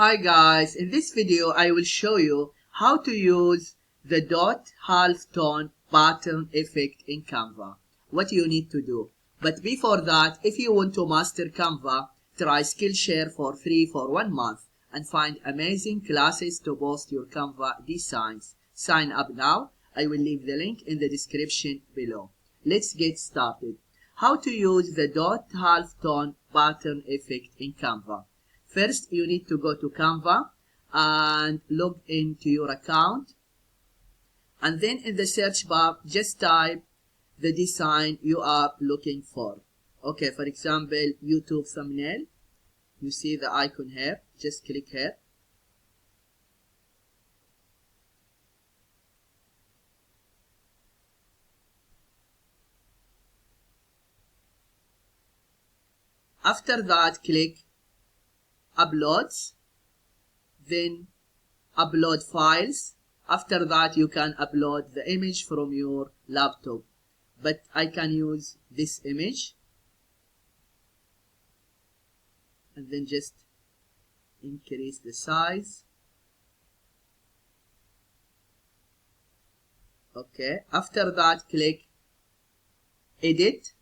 Hi guys, in this video I will show you how to use the dot halftone pattern effect in Canva. What you need to do. But before that, if you want to master Canva, try Skillshare for free for 1 month and find amazing classes to post your Canva designs. Sign up now. I will leave the link in the description below. Let's get started. How to use the dot halftone pattern effect in Canva. First, you need to go to Canva and log into your account. And then in the search bar, just type the design you are looking for. Okay, for example, YouTube thumbnail. You see the icon here. Just click here. After that, click Uploads. Then upload files. After that, you can upload the image from your laptop. But I can use this image. And then just increase the size. Okay. After that, click Edit.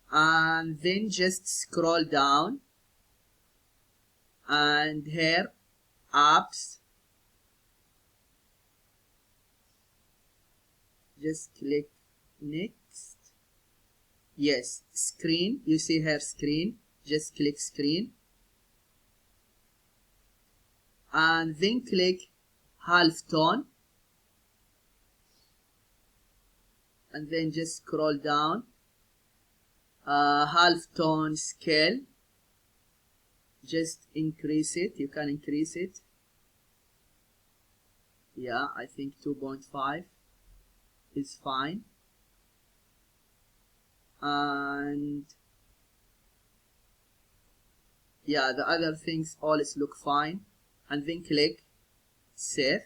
And then just scroll down. And here, Apps. Just click Next. Yes, Screen. You see here, Screen. Just click Screen. And then click Halftone. And then just scroll down. Halftone scale. Just increase it. You can increase it. Yeah, I think 2.5 is fine. And yeah, the other things always look fine. And then click Save.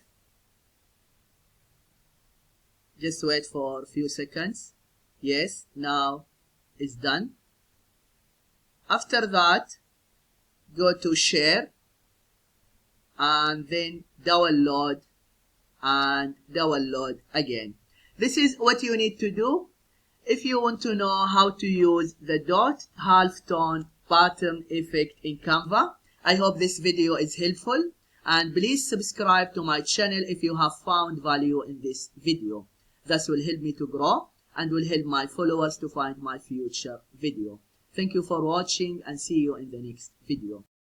Just wait for a few seconds. Yes, now it's done. After that, go to Share and then download and download again. This is what you need to do if you want to know how to use the dot halftone pattern effect in Canva. I hope this video is helpful, and please subscribe to my channel if you have found value in this video. This will help me to grow and will help my followers to find my future video. Thank you for watching and see you in the next video.